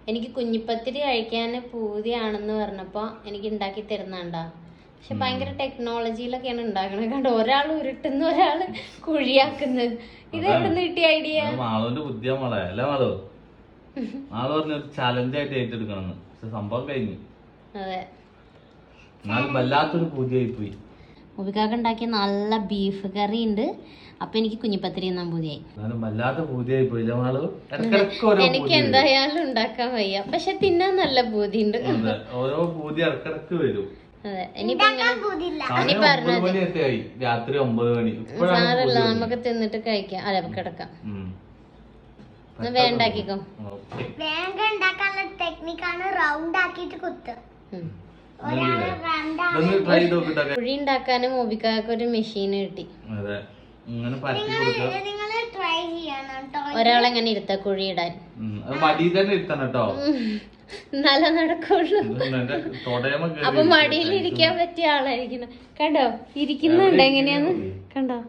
എനിക്ക് കുഞ്ഞിപ്പത്തിരി കഴിക്കാൻ പൂതിയാണെന്ന് പറഞ്ഞപ്പോ എനിക്ക് ഉണ്ടാക്കി തരുന്നുണ്ടാ. പക്ഷെ ഭയങ്കര ടെക്നോളജിയിലൊക്കെയാണ് ഉണ്ടാക്കണത്. കണ്ടോ, ഒരാൾ ഉരുട്ടുന്ന, ഒരാള് കുഴിയാക്കുന്നത്. ഇത് എവിടെ നിന്ന് കിട്ടിയ ഐഡിയ? മാളുവിന്റെ ബുദ്ധിയാളെ അല്ല മാളു. മാളു പറഞ്ഞൊരു ചലഞ്ച് ആയിട്ട് ഏറ്റെടുക്കണം. പക്ഷെ സംഭവം കഴിഞ്ഞു. അതെ, എന്നാലും വല്ലാത്തൊരു പൂതിയായി പോയി. മുബിക്കാക്ക് ഉണ്ടാക്കിയ നല്ല ബീഫ് കറി ഉണ്ട്. അപ്പൊ എനിക്ക് കുഞ്ഞിപ്പത്തിരി തിന്നാൻ പൂതിയായി. വല്ലാത്ത പൂതിയായി പോയി മാളു. എനിക്ക് എന്തായാലും ഉണ്ടാക്കാൻ വയ്യ, പക്ഷെ തിന്നാൻ നല്ല പൂതി ഉണ്ട്. ഓരോ പൂതി ഇടക്കിടക്ക് വരും. അതെ, ഇനിയിപ്പോ രാത്രി 9 മണി. സാറല്ല, നമുക്ക് തിന്നിട്ട് കഴിക്കാം. അല്ല, കിടക്കാം. വേണ്ടാക്കിക്കോ. കുഴി ഉണ്ടാക്കാനും മുബിക്കാക്ക് ഒരു മെഷീൻ കിട്ടി. ഒരാളെങ്ങനെ ഇരുത്ത കുഴി ഇടാൻ. എന്നാലേ നടക്കുള്ളൂ. അപ്പൊ മടിയിൽ ഇരിക്കാൻ പറ്റിയ ആളായിരിക്കണം. കണ്ടോ, ഇരിക്കുന്നുണ്ട് എങ്ങനെയാന്ന് കണ്ടോ.